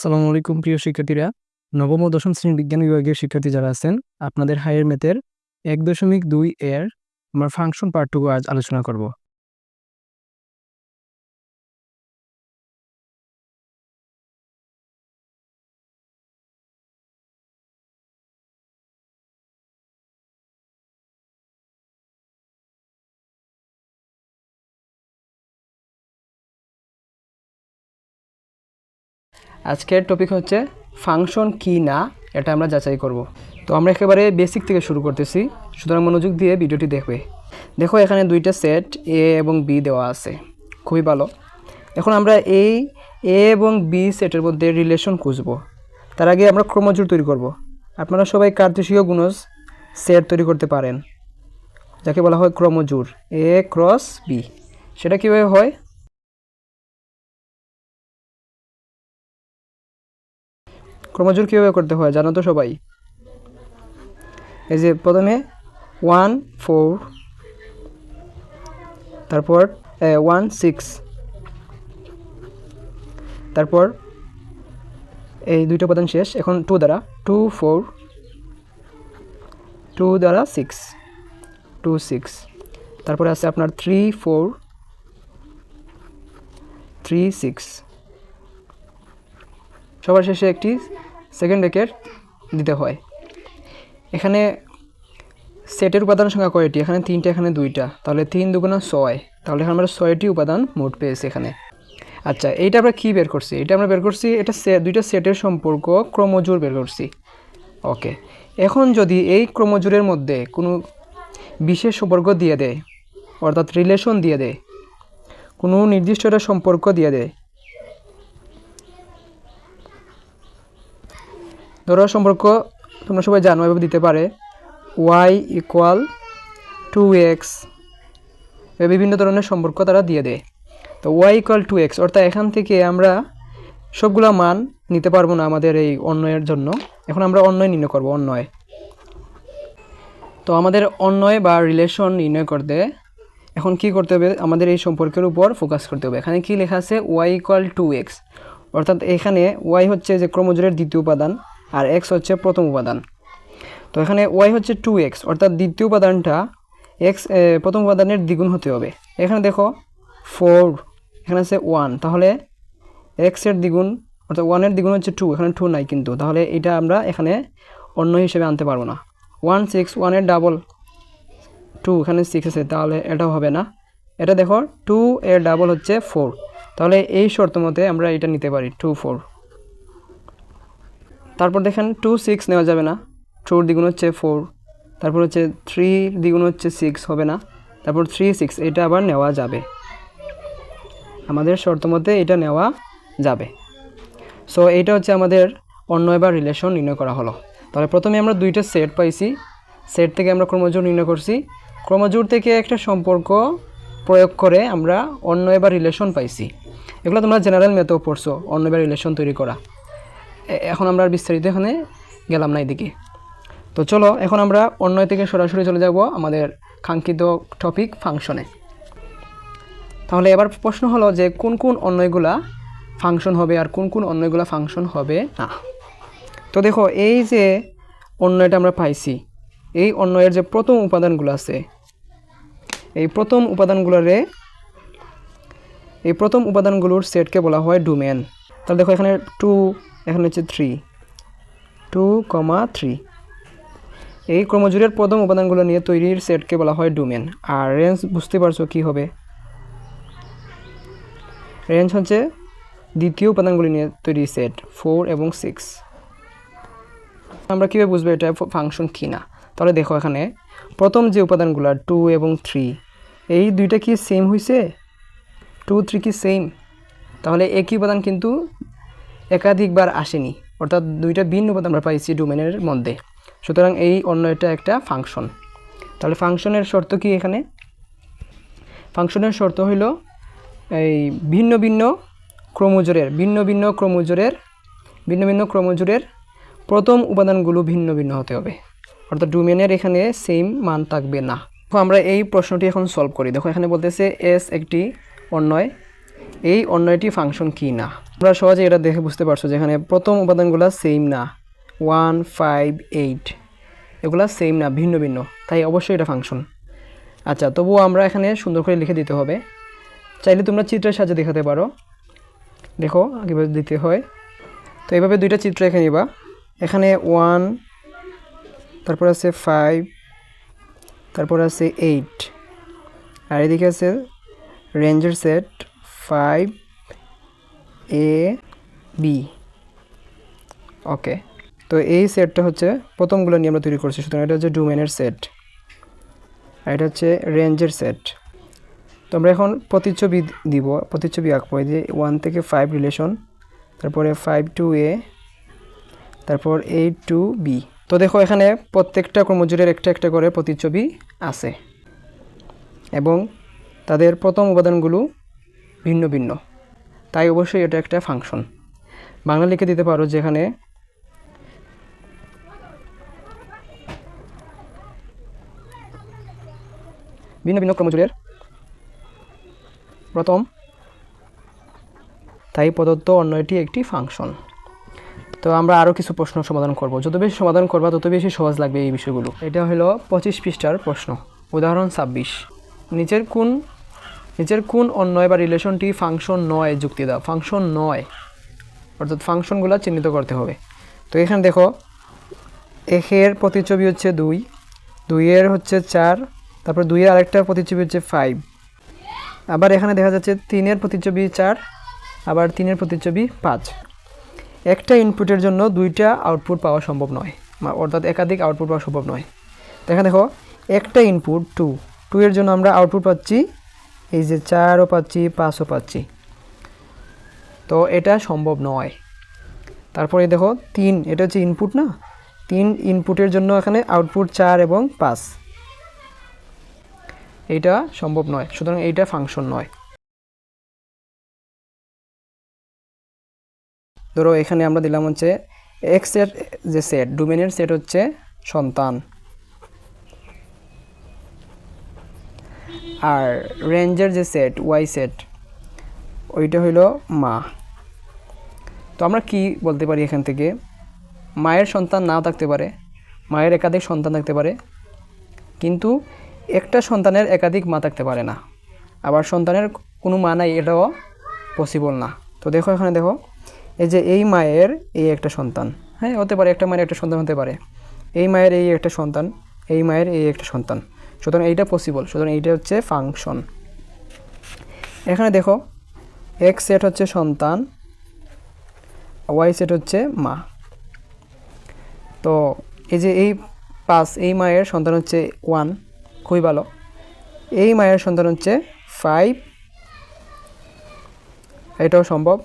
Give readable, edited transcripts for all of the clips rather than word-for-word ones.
আসসালামু আলাইকুম প্রিয় শিক্ষার্থীরা। নবম ও দশম শ্রেণীর বিজ্ঞান বিভাগের শিক্ষার্থী যারা আছেন, আপনাদের হায়ার ম্যাথের 1.2 এর আমরা ফাংশন পার্টটুকু আজ আলোচনা করব। আজকের টপিক হচ্ছে ফাংশন কি না এটা আমরা যাচাই করব। তো আমরা একেবারে বেসিক থেকে শুরু করতেছি, সুতরাং মনোযোগ দিয়ে ভিডিওটি দেখবে। দেখো এখানে দুইটা সেট এ এবং বি দেওয়া আছে, খুবই ভালো। এখন আমরা এই এ এবং বি সেটের মধ্যে রিলেশন খুঁজব। তার আগে আমরা ক্রমজোড় তৈরি করব। আপনারা সবাই কার্তেশীয় গুণজ সেট তৈরি করতে পারেন, যাকে বলা হয় ক্রমজোড়, এ ক্রস বি। সেটা কীভাবে হয়? ক্রমজোড় কীভাবে করতে হয় জানো তো সবাই? এই যে প্রথমে 1 4, তারপর 1 6, তারপর এই দুইটা উপাদান শেষ। এখন 2 দ্বারা 2 4, 2 দ্বারা 6, 2 6, তারপরে আছে আপনার 3 4, 3 6, সবার শেষে একটি সেকেন্ড ব্র্যাকেট দিতে হয়। এখানে সেটের উপাদান সংখ্যা কয়টি? এখানে 3টা, এখানে 2টা, তাহলে 3 দুগুণা 6, তাহলে এখানে আমরা 6টি উপাদান মোট পেয়েছি এখানে। আচ্ছা, এইটা আমরা কী বের করছি? এটা আমরা বের করছি, এটা দুইটা সেটের সম্পর্ক ক্রমজোড় বের করছি। ওকে, এখন যদি এই ক্রমজোড়ের মধ্যে কোনো বিশেষ সম্পর্ক দিয়ে দেয়, অর্থাৎ রিলেশন দিয়ে দেয়, কোনো নির্দিষ্ট একটা সম্পর্ক দিয়ে দেয়, ধরো সম্পর্ক তোমরা সবাই জানো এভাবে দিতে পারে y = 2x, বিভিন্ন ধরনের সম্পর্ক তারা দিয়ে দেয়। তো y = 2x, অর্থাৎ এখান থেকে আমরা সবগুলো মান নিতে পারবো না আমাদের এই অন্বয়ের জন্য। এখন আমরা অন্বয় নির্ণয় করব। অন্বয়, তো আমাদের অন্বয় বা রিলেশন নির্ণয় করতে এখন কি করতে হবে? আমাদের এই সম্পর্কের উপর ফোকাস করতে হবে। এখানে কি লেখা আছে? y = 2x, অর্থাৎ এখানে y হচ্ছে যে ক্রমজোড়ের দ্বিতীয় উপাদান আর x হচ্ছে প্রথম উপাদান। তো এখানে y হচ্ছে 2x, অর্থাৎ দ্বিতীয় উপাদানটা x প্রথম উপাদানের দ্বিগুণ হতে হবে। এখানে দেখো 4, এখানে আছে 1, তাহলে x এর দ্বিগুণ অর্থাৎ 1 এর দ্বিগুণ হচ্ছে 2, এখানে 2 নাই কিন্তু, তাহলে এটা আমরা এখানে অন্য হিসেবে আনতে পারবো না। 1 6, 1 এর ডাবল 2, এখানে 6 আছে, তাহলে এটাও হবে না। এটা দেখো 2 এর ডাবল হচ্ছে 4, তাহলে এই শর্ত মতে আমরা এটা নিতে পারি 2 4। তারপর দেখেন 2 6 নেওয়া যাবে না, 2 দ্বিগুণ হচ্ছে 4, তারপর হচ্ছে 3 দ্বিগুণ হচ্ছে 6, হবে না। তারপর 3 6, এটা আবার নেওয়া যাবে, আমাদের শর্ত মতে এটা নেওয়া যাবে। সো এইটা হচ্ছে আমাদের অন্বয় বা রিলেশন নির্ণয় করা হলো। তাহলে প্রথমে আমরা দুইটা সেট পাইছি, সেট থেকে আমরা ক্রমজোড় নির্ণয় করছি, ক্রমজোড় থেকে একটা সম্পর্ক প্রয়োগ করে আমরা অন্বয় বা রিলেশন পাইছি। এগুলো তোমরা জেনারেল ম্যাথেও পড়ছো, অন্বয় বা রিলেশন তৈরি করা। এখন আমরা আর বিস্তারিত এখানে গেলাম না এদিকে। তো চলো এখন আমরা অন্বয় থেকে সরাসরি চলে যাব আমাদের কাঙ্ক্ষিত টপিক ফাংশনে। তাহলে এবার প্রশ্ন হলো যে কোন কোন অন্বয়গুলা ফাংশন হবে আর কোন কোন অন্বয়গুলা ফাংশন হবে না। তো দেখো এই যে অন্বয়টা আমরা পাইছি, এই অন্বয়ের যে প্রথম উপাদানগুলো আছে, এই প্রথম উপাদানগুলোর সেটকে বলা হয় ডোমেন। তাহলে দেখো এখানে 2, এখানে হচ্ছে 3, 2, 3, এই ক্রমজোড়ের প্রথম উপাদানগুলো নিয়ে তৈরির সেটকে বলা হয় ডোমেন। আর রেঞ্জ বুঝতে পারছো কি হবে? রেঞ্জ হচ্ছে দ্বিতীয় উপাদানগুলি নিয়ে তৈরি সেট 4 এবং 6। আমরা কীভাবে বুঝবো এটা ফাংশন কি না? তাহলে দেখো এখানে প্রথম যে উপাদানগুলো 2 এবং 3, এই দুইটা কি সেম হয়েছে? 2 3 কি সেম? তাহলে একই উপাদান কিন্তু একাধিকবার আসেনি, অর্থাৎ দুইটা ভিন্ন উপাদান আমরা পাইছি ডোমেনের মধ্যে। সুতরাং এই অন্যটা একটা ফাংশন। তাহলে ফাংশনের শর্ত কি? এখানে ফাংশনের শর্ত হইল এই ভিন্ন ভিন্ন ক্রমজোড়ের প্রথম উপাদানগুলো ভিন্ন ভিন্ন হতে হবে, অর্থাৎ ডোমেনের এখানে সেম মান থাকবে না। তো আমরা এই প্রশ্নটি এখন সলভ করি। দেখো এখানে বলতেছে এস একটি অন্বয়, এই অন্যটি ফাংশন কি না। তোমরা সহজে এটা দেখে বুঝতে পারছো যেখানে প্রথম উপাদানগুলো সেম না, 1, 5, 8 এগুলো সেম না, ভিন্ন ভিন্ন, তাই অবশ্যই এটা ফাংশন। আচ্ছা, তবুও আমরা এখানে সুন্দর করে লিখে দিতে হবে। চাইলে তোমরা চিত্রের সাহায্যে দেখাতে পারো। দেখো কীভাবে দিতে হয়। তো এইভাবে দুইটা চিত্র এঁকে নিবা। এখানে 1, তারপর আছে 5, তারপর আছে 8, আর এদিকে আছে রেঞ্জের সেট 5 A B। ওকে, তো এই সেটটা হচ্ছে প্রথমগুলো নিয়ে আমরা তৈরি করছি, সুতরাং এটা হচ্ছে ডোমেনের সেট, আর এটা হচ্ছে রেঞ্জের সেট। তো আমরা এখন প্রতিচ্ছবি দিব, প্রতিচ্ছবি আঁকবো। এই যে 1 থেকে 5 রিলেশন, তারপরে 5 to A, তারপর 8 to B। তো দেখো এখানে প্রত্যেকটা ক্রমজোড়ের একটা একটা করে প্রতিচ্ছবি আছে এবং তাদের প্রথম উপাদানগুলো ভিন্ন ভিন্ন, তাই অবশ্যই এটা একটা ফাংশন। বাংলা লিখে দিতে পারো যেখানে ভিন্ন ভিন্ন ক্রমজোড়ের প্রথম, তাই প্রদত্ত অন্য এটি একটি ফাংশন। তো আমরা আরও কিছু প্রশ্ন সমাধান করব। যত বেশি সমাধান করবা তত বেশি সহজ লাগবে এই বিষয়গুলো। এটা হলো 25 পৃষ্ঠার প্রশ্ন। উদাহরণ 26, নিচের কোন অন্যয় বা রিলেশনটি ফাংশন নয় যুক্তি দাও। ফাংশন নয় অর্থাৎ ফাংশনগুলো চিহ্নিত করতে হবে। তো এখানে দেখো, 1-এর প্রতিচ্ছবি হচ্ছে 2, 2-এর হচ্ছে 4, তারপর 2-এর আরেকটা প্রতিচ্ছবি হচ্ছে 5, আবার এখানে দেখা যাচ্ছে 3-এর প্রতিচ্ছবি 4, আবার 3-এর প্রতিচ্ছবি 5। একটা ইনপুটের জন্য দুইটা আউটপুট পাওয়া সম্ভব নয়, অর্থাৎ একাধিক আউটপুট পাওয়া সম্ভব নয়। দেখো একটা ইনপুট 2 এর জন্য আমরা আউটপুট পাচ্ছি এই যে 4ও পাচ্ছি, 5ও পাচ্ছি, তো এটা সম্ভব নয়। তারপরে দেখো 3, এটা হচ্ছে ইনপুট না, 3 ইনপুটের জন্য এখানে আউটপুট 4 এবং 5, এটা সম্ভব নয়, সুতরাং এইটা ফাংশন নয়। ধরো এখানে আমরা দিলাম হচ্ছে এক্স এর যে সেট, ডোমেনের সেট হচ্ছে সন্তান, আর রেঞ্জের যে সেট ওয়াই সেট ওইটা হইলো মা। তো আমরা কি বলতে পারি এখান থেকে, মায়ের সন্তান নাও থাকতে পারে, মায়ের একাধিক সন্তান থাকতে পারে, কিন্তু একটা সন্তানের একাধিক মা থাকতে পারে না, আবার সন্তানের কোনো মা নাই এটাও পসিবল না। তো দেখো এখানে দেখো, এই যে এই মায়ের এই একটা সন্তান, হ্যাঁ হতে পারে, একটা মায়ের একটা সন্তান হতে পারে, এই মায়ের এই একটা সন্তান, এই মায়ের এই একটা সন্তান, সুতরাং এইটা পসিবল, সুতরাং এইটা হচ্ছে ফাংশন। এখানে দেখো এক্স সেট হচ্ছে সন্তান, ওয়াই সেট হচ্ছে মা। তো এই যে এই 5, এই মায়ের সন্তান হচ্ছে 1, খুবই ভালো। এই মায়ের সন্তান হচ্ছে 5, এটাও সম্ভব।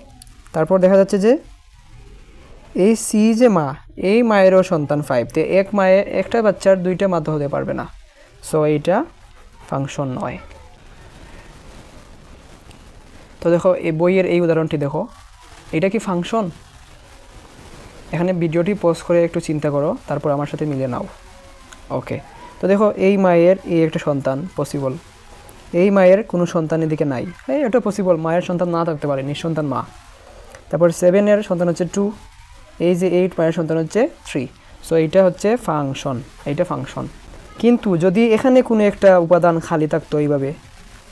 তারপর দেখা যাচ্ছে যে এই সি যে মা, এই মায়েরও সন্তান 5, তো এক মায়ের একটা বাচ্চার দুইটা মা তো হতে পারবে না, সো এইটা ফাংশন নয়। তো দেখো এই বইয়ের এই উদাহরণটি দেখো, এটা কি ফাংশন? এখানে ভিডিওটি পজ করে একটু চিন্তা করো, তারপর আমার সাথে মিলিয়ে নাও। ওকে, তো দেখো এই মায়ের এই একটা সন্তান পসিবল, এই মায়ের কোনো সন্তান এদিকে নাই, এটা পসিবল, মায়ের সন্তান না থাকতে পারে, নিঃসন্তান মা। তারপর 7-এর সন্তান হচ্ছে 2, এই যে 8 মায়ের সন্তান হচ্ছে 3, সো এইটা হচ্ছে ফাংশন, এইটা ফাংশন। কিন্তু যদি এখানে কোনো একটা উপাদান খালি থাকতো এইভাবে,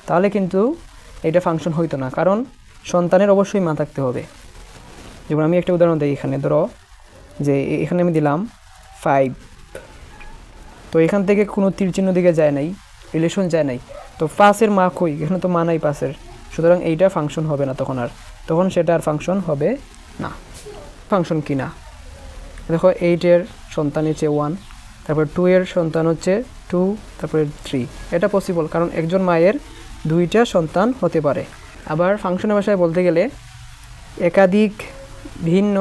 তাহলে কিন্তু এটা ফাংশন হইতো না, কারণ সন্তানের অবশ্যই মা থাকতে হবে। যেমন আমি একটা উদাহরণ দিই, এখানে ধরো যে এখানে আমি দিলাম 5, তো এখান থেকে কোনো তীর চিহ্ন দিকে যায় নাই, রিলেশন যায় নাই, তো 5-এর মা কই, এখানে তো মা নাই 5-এর, সুতরাং এইটা ফাংশন হবে না, তখন সেটা আর ফাংশন হবে না। ফাংশন কি না, দেখো 8-এর সন্তান হচ্ছে 1, তারপর 2-এর সন্তান হচ্ছে 2, তারপরে 3, এটা পসিবল, কারণ একজন মায়ের দুইটা সন্তান হতে পারে। আবার ফাংশনের ভাষায় বলতে গেলে একাধিক ভিন্ন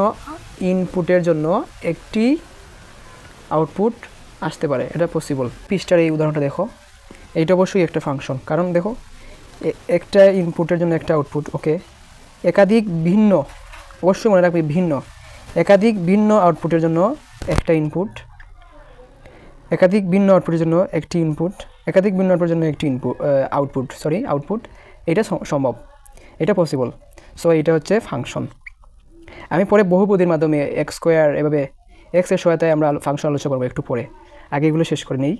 ইনপুটের জন্য একটি আউটপুট আসতে পারে, এটা পসিবল। পৃষ্ঠার এই উদাহরণটা দেখো, এইটা অবশ্যই একটা ফাংশন, কারণ দেখো একটা ইনপুটের জন্য একটা আউটপুট। ওকে, একাধিক ভিন্ন, অবশ্যই মনে রাখবে ভিন্ন, একাধিক ভিন্ন আউটপুটের জন্য একটা ইনপুট, একাধিক ভিন্ন আউটপুটের জন্য একটি ইনপুট, একাধিক ভিন্ন আউটপুটের জন্য একটি আউটপুট, এটা সম্ভব। এটা পসিবল। সো এটা হচ্ছে ফাংশন। আমি পরে বহুপদীর মাধ্যমে এক্স স্কোয়ার এভাবে এক্সের সহায়তায় আমরা ফাংশন আলোচনা করবো একটু পরে, আগে এগুলো শেষ করে নেই।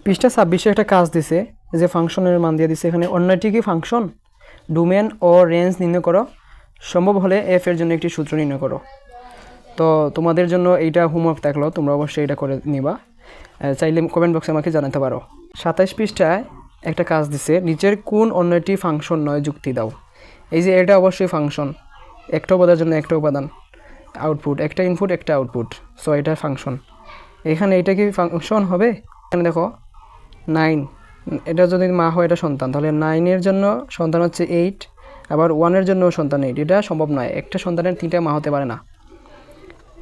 পৃষ্ঠা 26 একটা কাজ দিছে যে ফাংশনের মান দিয়ে দিছে এখানে। অন্যটি কি ফাংশন? ডোমেন ও রেঞ্জ নির্ণয় করো, সম্ভব হলে এফ এর জন্য একটি সূত্র নির্ণয় করো। তো তোমাদের জন্য এইটা হোমওয়ার্ক থাকলো, তোমরা অবশ্যই এটা করে নিবা। চাইলে কমেন্ট বক্সে আমাকে জানাতে পারো। 27 পৃষ্ঠায় একটা কাজ দিছে, নিচের কোন অন্যটি ফাংশন নয় যুক্তি দাও। এই যে এটা অবশ্যই ফাংশন, একটা উপাদানের জন্য একটা উপাদান আউটপুট, একটা ইনপুট একটা আউটপুট, সো এটা ফাংশন। এখানে এটা কি ফাংশন হবে? এখানে দেখো 9, এটা যদি মা হয় এটা সন্তান, তাহলে 9-এর জন্য সন্তান হচ্ছে 8, আবার 1-এর জন্য সন্তান 8। এটা সম্ভব নয়, একটা সন্তানের 3টা মা হতে পারে না।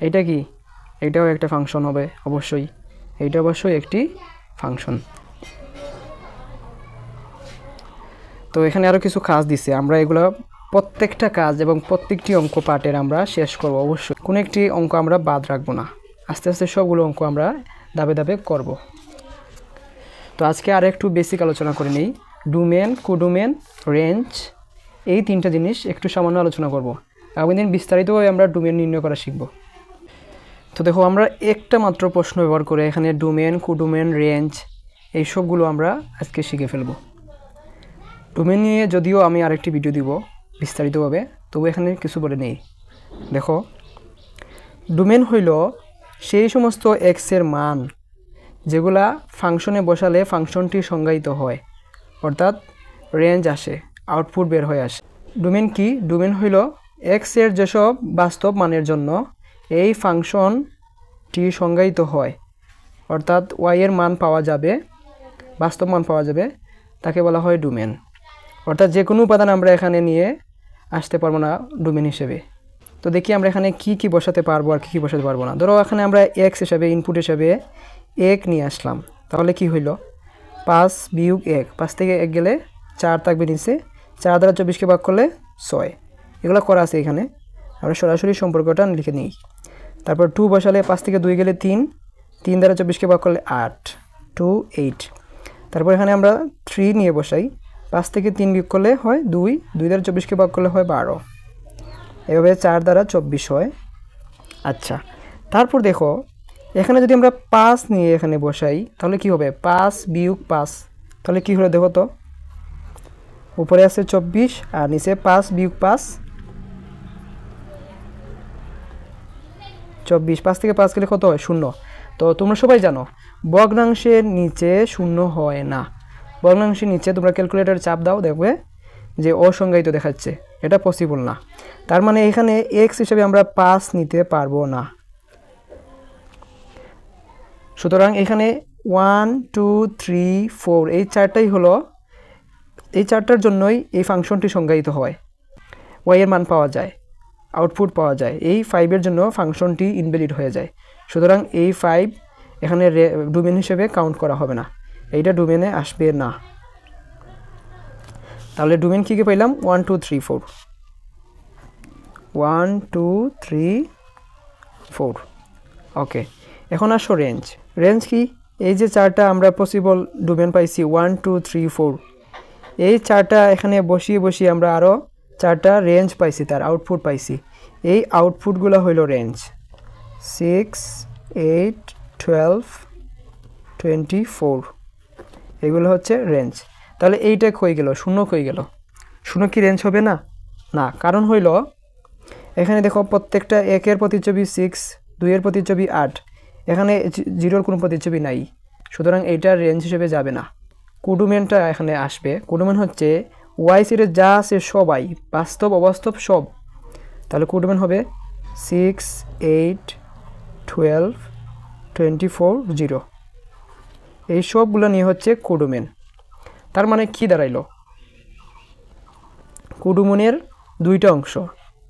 এইটা কি? এইটাও একটা ফাংশন হবে অবশ্যই, এইটা অবশ্যই একটি ফাংশন। তো এখানে আরও কিছু কাজ দিছে, আমরা এগুলো প্রত্যেকটা কাজ এবং প্রত্যেকটি অঙ্ক পার্টের আমরা শেষ করব অবশ্যই, কোনো একটি অঙ্ক আমরা বাদ রাখবো না। আস্তে আস্তে সবগুলো অঙ্ক আমরা ধাপে ধাপে করব। তো আজকে আর একটু বেসিক আলোচনা করে নিই। ডোমেন, কোডোমেন, রেঞ্জ, এই 3টা জিনিস একটু সামান্য আলোচনা করব। আগামী দিন বিস্তারিতভাবে আমরা ডোমেন নির্ণয় করা শিখব। তো দেখো, আমরা একটা মাত্র প্রশ্ন ব্যবহার করে এখানে ডোমেন, কোডোমেন, রেঞ্জ এই সবগুলো আমরা আজকে শিখে ফেলব। ডোমেন নিয়ে যদিও আমি আরেকটি ভিডিও দিব বিস্তারিতভাবে, তবু এখানে কিছু বলে নেই। দেখো, ডোমেন হইল সেই সমস্ত এক্সের মান যেগুলা ফাংশনে বসালে ফাংশনটি সংজ্ঞায়িত হয়, অর্থাৎ রেঞ্জ আসে, আউটপুট বের হয়ে আসে। ডোমেন কি? ডোমেন হইল এক্সের যেসব বাস্তব মানের জন্য এই ফাংশনটি সংজ্ঞায়িত হয়, অর্থাৎ ওয়াইয়ের মান পাওয়া যাবে, বাস্তব মান পাওয়া যাবে, তাকে বলা হয় ডোমেন। অর্থাৎ যে কোনো উপাদান আমরা এখানে নিয়ে আসতে পারবো না ডোমেন হিসেবে। তো দেখি আমরা এখানে কি কি বসাতে পারবো আর কি বসাতে পারবো না। ধরো এখানে আমরা এক্স হিসাবে, ইনপুট হিসাবে 1 নিয়ে আসলাম, তাহলে কি হইল? 5 বিয়োগ 1, 5 থেকে 1 গেলে 4 থাকবে নিচে, 4 দ্বারা 24কে ভাগ করলে 6, এগুলো করা আছে এখানে। আমরা সরাসরি সম্পর্কটা লিখে নিই। তারপর 2 বসালে 5 থেকে 2 গেলে 3, 3 দ্বারা 24কে ভাগ করলে 8, 2 8। তারপর এখানে আমরা 3 নিয়ে বসাই, 5 থেকে 3 বিয়োগ করলে হয় 2, 2 দ্বারা 24কে ভাগ করলে হয় 12, এভাবে 4 দ্বারা 24 হয়। আচ্ছা, তারপর দেখো এখানে যদি আমরা 5 নিয়ে এখানে বসাই তাহলে কি হবে? 5 বিয়োগ 5, তাহলে কি হলো দেখো তো, উপরে আছে 24 আর নিচে 5 বিয়োগ 5 24, 5 থেকে 5 গেলে কত হয়? 0। তো তোমরা সবাই জানো ভগ্নাংশের নিচে 0 হয় না। ভগ্নাংশের নিচে তোমরা ক্যালকুলেটর চাপ দাও, দেখবে যে অসংজ্ঞায়িত দেখাচ্ছে, এটা পসিবল না। তার মানে এখানে এক্স হিসেবে আমরা 5 নিতে পারবো না। সুতরাং এখানে 1 2 3 4 এই 4টাই হলো, এই 4টার জন্যই এই ফাংশনটি সংজ্ঞায়িত হয়, ওয়াই এর মান পাওয়া যায়, আউটপুট পাওয়া যায়। এই 5-এর জন্য ফাংশনটি ইনভ্যালিড হয়ে যায়। সুতরাং এই 5 এখানে ডোমেন হিসেবে কাউন্ট করা হবে না, এইটা ডোমেনে আসবে না। তাহলে ডোমেন কী কী পাইলাম? 1 2 3 4, 1 2 3 4। ওকে, এখন আসো রেঞ্জ। রেঞ্জ কি? এই যে 4টা আমরা পসিবল ডোমেন পাইছি 1 2 3 4, এই 4টা এখানে বসিয়ে বসিয়ে আমরা আরও 4টা রেঞ্জ পাইছি, তার আউটপুট পাইছি। এই আউটপুটগুলো হইল রেঞ্জ। 6 8 12 24, এগুলো হচ্ছে রেঞ্জ। তাহলে এইটা কই গেল? 0 কই গেল? 0 কি রেঞ্জ হবে না? না, কারণ হইল এখানে দেখো প্রত্যেকটা 1-এর প্রতিচ্ছবি 6, 2-এর প্রতিচ্ছবি 8, এখানে 0-র কোনো প্রতিচ্ছবি নাই, সুতরাং এইটা রেঞ্জ হিসেবে যাবে না। কোডোমেনটা এখানে আসবে। কোডোমেন হচ্ছে ওয়াই সিরিজ যা আছে সবাই, বাস্তব অবাস্তব সব। তাহলে কোডোমেন হবে 6 8 12 24 0, এই সবগুলো নিয়ে হচ্ছে কোডোমেন। তার মানে কি দাঁড়াইলো? কোডোমেনের 2টা অংশ,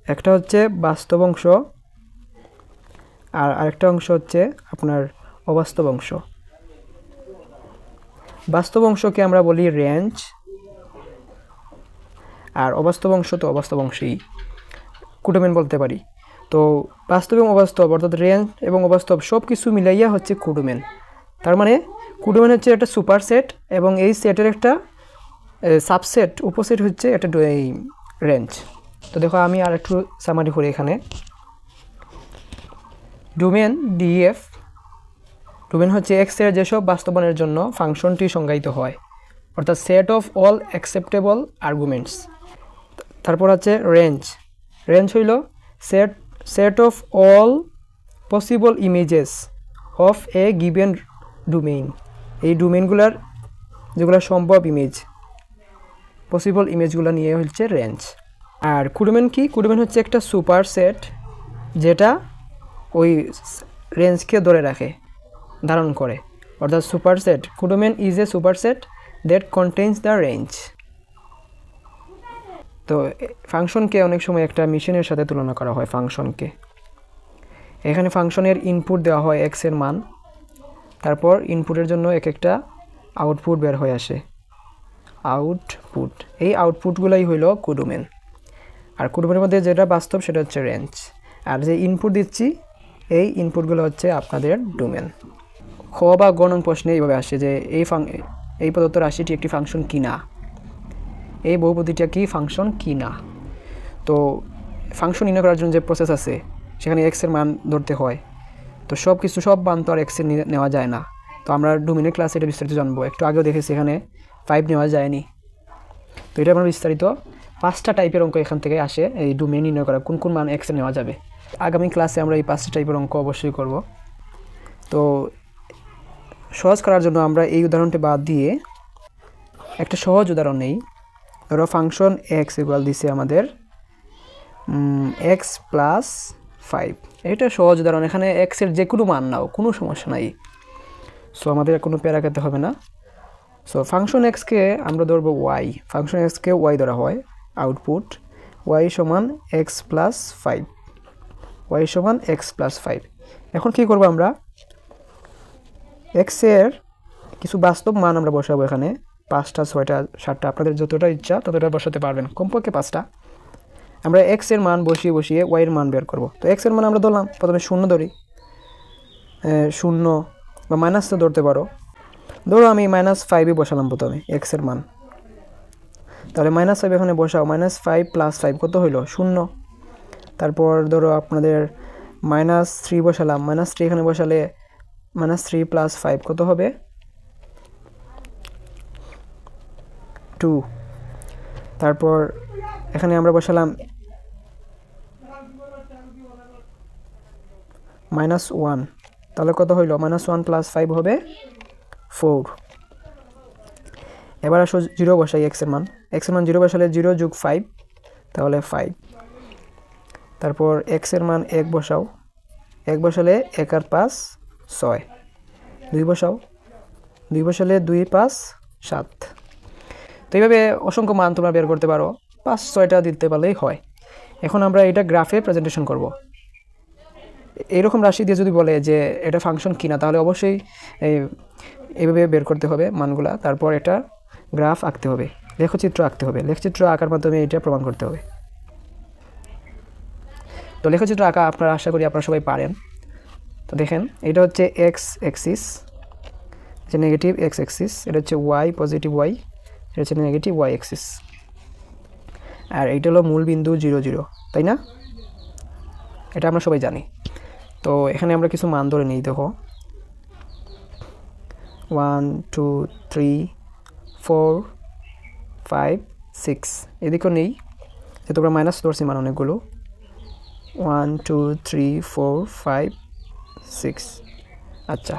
একটা হচ্ছে বাস্তব অংশ আর আরেকটা অংশ হচ্ছে আপনার অবাস্তব অংশ। বাস্তব অংশকে আমরা বলি রেঞ্জ, আর অবাস্তব অংশ তো অবাস্তব অংশেই কোডোমেন বলতে পারি। তো বাস্তব এবং অবাস্তব অর্থাৎ রেঞ্জ এবং অবাস্তব সব কিছু মিলাইয়া হচ্ছে কোডোমেন। তার মানে কোডোমেন হচ্ছে একটা সুপারসেট এবং এই সেটের একটা সাবসেট উপসেট হচ্ছে একটা রেঞ্জ। তো দেখো আমি আর একটু সামারি করি এখানে। ডোমেন ডিএফ, ডোমেন হচ্ছে এক্স এর যেসব বাস্তবায়নের জন্য ফাংশনটি সংজ্ঞায়িত হয়, অর্থাৎ set of all acceptable arguments. তারপর আছে রেঞ্জ, রেঞ্জ হইল set of all possible images of a given domain. এই ডোমেইনগুলোর যেগুলো সম্ভব ইমেজ, পসিবল ইমেজগুলো নিয়ে হচ্ছে রেঞ্জ। আর কোডোমেন কি? কোডোমেন হচ্ছে একটা সুপার সেট যেটা ওই রেঞ্জকে ধরে রাখে, ধারণ করে, অর্থাৎ super set. Codomain is a super said that contains the range. তো ফাংশনকে অনেক সময় একটা মেশিনের সাথে তুলনা করা হয় ফাংশনকে। এখানে ফাংশনের ইনপুট দেওয়া হয় এক্স এর মান, তারপর ইনপুটের জন্য এক একটা আউটপুট বের হয়ে আসে, আউটপুট। এই আউটপুটগুলোই হইল কোডোমেন। আর কোডোমেনের মধ্যে যেটা বাস্তব সেটা হচ্ছে রেঞ্জ, আর যে ইনপুট দিচ্ছি এই ইনপুটগুলো হচ্ছে আপনাদের ডোমেন। খ বা গ নং প্রশ্নে এইভাবে আসে যে এই প্রদত্ত রাশিটি একটি ফাংশন কি না, এই বহুপদীটা কি ফাংশন কি না। তো ফাংশন নির্ণয় করার জন্য যে প্রসেস আছে সেখানে এক্সের মান ধরতে হয়। তো সব মান তো আর এক্সের নেওয়া যায় না। তো আমরা ডোমেনের ক্লাসে এটা বিস্তারিত জানবো। একটু আগেও দেখেছি এখানে 5 নেওয়া যায়নি। তো এটা আমরা বিস্তারিত 5টা টাইপের অঙ্ক এখান থেকে আসে, এই ডোমেন নির্ণয় করা কোন কোন মান এক্সের নেওয়া যাবে। আগামী ক্লাসে আমরা এই 5টা টাইপের অঙ্ক অবশ্যই করব। তো সহজ করার জন্য আমরা এই উদাহরণটি বাদ দিয়ে একটা সহজ উদাহরণ নেই। ধরো ফাংশন এক্স ইকুয়াল দিছে আমাদের এক্স প্লাস 5। এটা সহজ উদাহরণ, এখানে এক্সের যে কোনো মান নাও, কোনো সমস্যা নাই। সো আমাদের কোনো প্যারা খেতে হবে না। সো ফাংশন এক্সকে আমরা ধরবো ওয়াই, ফাংশন এক্সকে ওয়াই ধরা হয়, আউটপুট ওয়াই সমান এক্স প্লাস 5, ওয়াই সমান এক্স প্লাস 5। এখন কী করবো আমরা, এক্সের কিছু বাস্তব মান আমরা বসাবো এখানে, 5টা 6টা 7টা, আপনাদের যতটা ইচ্ছা ততটা বসাতে পারবেন, কমপক্ষে 5টা। আমরা এক্সের মান বসিয়ে ওয়াইয়ের মান বের করব। তো এক্সের মান আমরা ধরলাম, প্রথমে 0 ধরি, 0 বা মাইনাস তো ধরতে পারো। ধরো আমি -5 বসালাম প্রথমে এক্সের মান, তাহলে -5 এখানে বসাও, -5 + 5 কত হইল? 0। তারপর ধরো আপনাদের -3 বসালাম, -3 এখানে বসালে -3 + 5 কত হবে? 2। তারপর এখানে আমরা বসালাম -1, তাহলে কত হইল? -1 + 5 হবে 4। এবার আসো 0 বসাই এক্সের মান, 0 বসালে 0 + 5 তাহলে 5। তারপর এক্সের মান 1 বসাও, 1 বসালে 1 আর 5 6, 2 বসাও, 2 বসালে 2 5 7। তো এইভাবে অসংখ্য মান তোমরা বের করতে পারো, 5-6টা দিতে পারলেই হয়। এখন আমরা এটা গ্রাফে প্রেজেন্টেশন করব। এইরকম রাশি দিয়ে যদি বলে যে এটা ফাংশন কিনা, তাহলে অবশ্যই এইভাবে বের করতে হবে মানগুলা। তারপর এটা গ্রাফ আঁকতে হবে, লেখচিত্র আঁকতে হবে, লেখচিত্র আঁকার মাধ্যমে এটা প্রমাণ করতে হবে। তো লেখচিত্র আঁকা আপনারা আশা করি আপনারা সবাই পারেন। তো দেখেন, এটা হচ্ছে এক্স অ্যাক্সিস, যে নেগেটিভ এক্স অ্যাক্সিস, এটা হচ্ছে ওয়াই পজিটিভ ওয়াই, এটা হচ্ছে নেগেটিভ ওয়াই অ্যাক্সিস, আর এইটা হলো মূল বিন্দু 0 0, তাই না? এটা আমরা সবাই জানি। তো এখানে আমরা কিছু মান ধরে নিই, দেখো 1 2 3 4 5 6, এদিকেও নেই, যে তোমরা মাইনাস ধরছি মান অনেকগুলো, 1 2 3 4 5 6। আচ্ছা,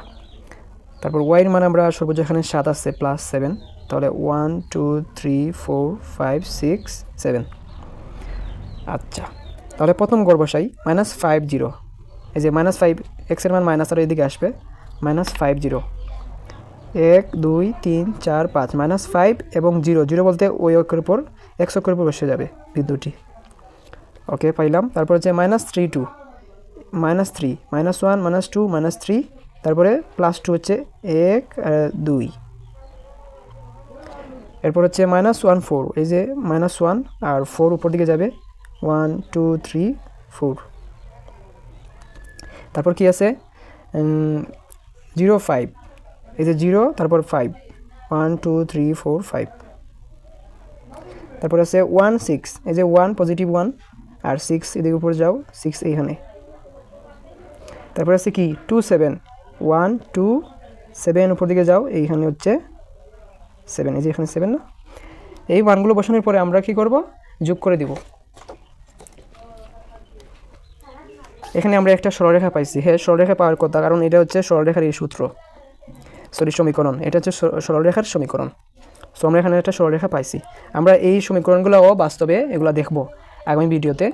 তারপর ওয়াইয়ের মান আমরা সর্বোচ্চ এখানে 7 আছে +7, তাহলে 1 2 3 4 5 6 7। আচ্ছা, তাহলে প্রথম গড় বসাই, -5 0, এই যে -5 এক্সের মান মাইনাস আর এদিকে আসবে, -5 0, 1 2 3 4 5, -5 এবং 0 0 বলতে ওই অক্ষের উপর x অক্ষের উপর বসে যাবে বিন্দুটি। ওকে, পাইলাম। তারপর হচ্ছে -3 2, -3 -1 -2 -3, তারপরে +2 হচ্ছে 1 2, এরপর হচ্ছে -1 4, এই যে -1 আর 4 উপর দিকে যাবে, 1 2 3 4। তারপর কি আছে 0 5, এই যে 0 তারপর 5, 1 2 3 4 5। তারপরে আছে 1 6, এই যে 1 পজিটিভ 1 আর 6 এদিকে উপরে যাও 6 এইখানে। তারপরে আছে কি 2 7, 1 2 7 উপর দিকে যাও, এইখানে হচ্ছে 7, এই যে এখানে 7 না। এই মানগুলো বসানোর পরে আমরা কি করব, যোগ করে দিব। এখানে আমরা একটা সরলরেখা পাইছি। হ্যাঁ, সরলরেখা পাওয়ার কথা, কারণ এটা হচ্ছে সরলরেখার এই সূত্র, সমীকরণ। এটা হচ্ছে সরলরেখার সমীকরণ। সো আমরা এখানে একটা সরলরেখা পাইছি। আমরা এই সমীকরণগুলোও বাস্তবে এগুলো দেখব আগামী ভিডিওতে।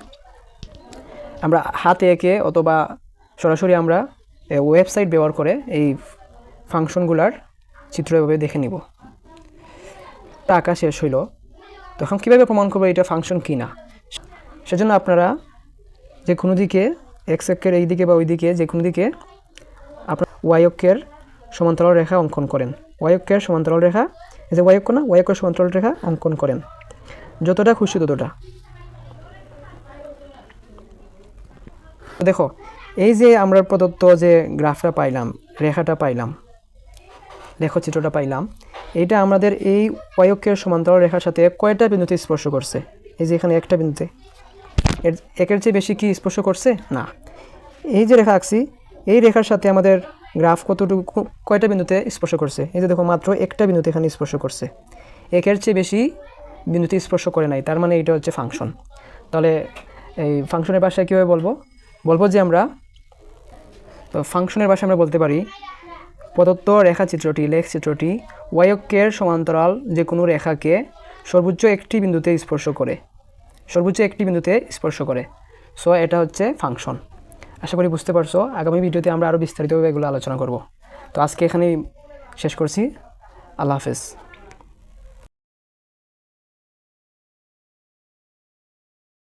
আমরা হাতে এঁকে অথবা সরাসরি আমরা ওয়েবসাইট ব্যবহার করে এই ফাংশনগুলার চিত্র এভাবে দেখে নিব। টাকা শেষ হইল, তখন কীভাবে প্রমাণ করবো এটা ফাংশন কি না। সেজন্য আপনারা যে কোনো দিকে এক্স অক্ষের এই দিকে বা ওই দিকে যে কোনো দিকে আপনার ওয়াই অক্ষের সমান্তরাল রেখা অঙ্কন করেন। ওয়াই অক্ষের সমান্তরাল রেখা, এই যে ওয়াই অক্ষ না, ওয়াই অক্ষের সমান্তরাল রেখা অঙ্কন করেন যতটা খুশি ততটা। দেখো, এই যে আমরা প্রদত্ত যে গ্রাফটা পাইলাম, রেখাটা পাইলাম, লেখচিত্রটা পাইলাম, এইটা আমাদের এই ওয়াই অক্ষের সমান্তরাল রেখার সাথে কয়টা বিন্দুতে স্পর্শ করছে? এই যে এখানে একটা বিন্দুতে। একের চেয়ে বেশি কি স্পর্শ করছে? না। এই যে রেখা আঁকছি, এই রেখার সাথে আমাদের গ্রাফ কতটুকু, কয়টা বিন্দুতে স্পর্শ করছে? এই যে দেখো, মাত্র একটা বিন্দুতে এখানে স্পর্শ করছে, একের চেয়ে বেশি বিন্দুতে স্পর্শ করে নাই। তার মানে এটা হচ্ছে ফাংশন। তাহলে এই ফাংশনের ভাষায় কীভাবে বলবো যে আমরা ফাংশনের ভাষায় আমরা বলতে পারি প্রদত্ত রেখাচিত্রটি, লেখচিত্রটি ওয়াই অক্ষের সমান্তরাল যে কোনো রেখাকে সর্বোচ্চ একটি বিন্দুতে স্পর্শ করে, সর্বোচ্চ একটি বিন্দুতে স্পর্শ করে। সো এটা হচ্ছে ফাংশন। আশা করি বুঝতে পারছো। আগামী ভিডিওতে আমরা আরও বিস্তারিতভাবে এগুলো আলোচনা করব। তো আজকে এখানেই শেষ করছি। আল্লাহ হাফেজ।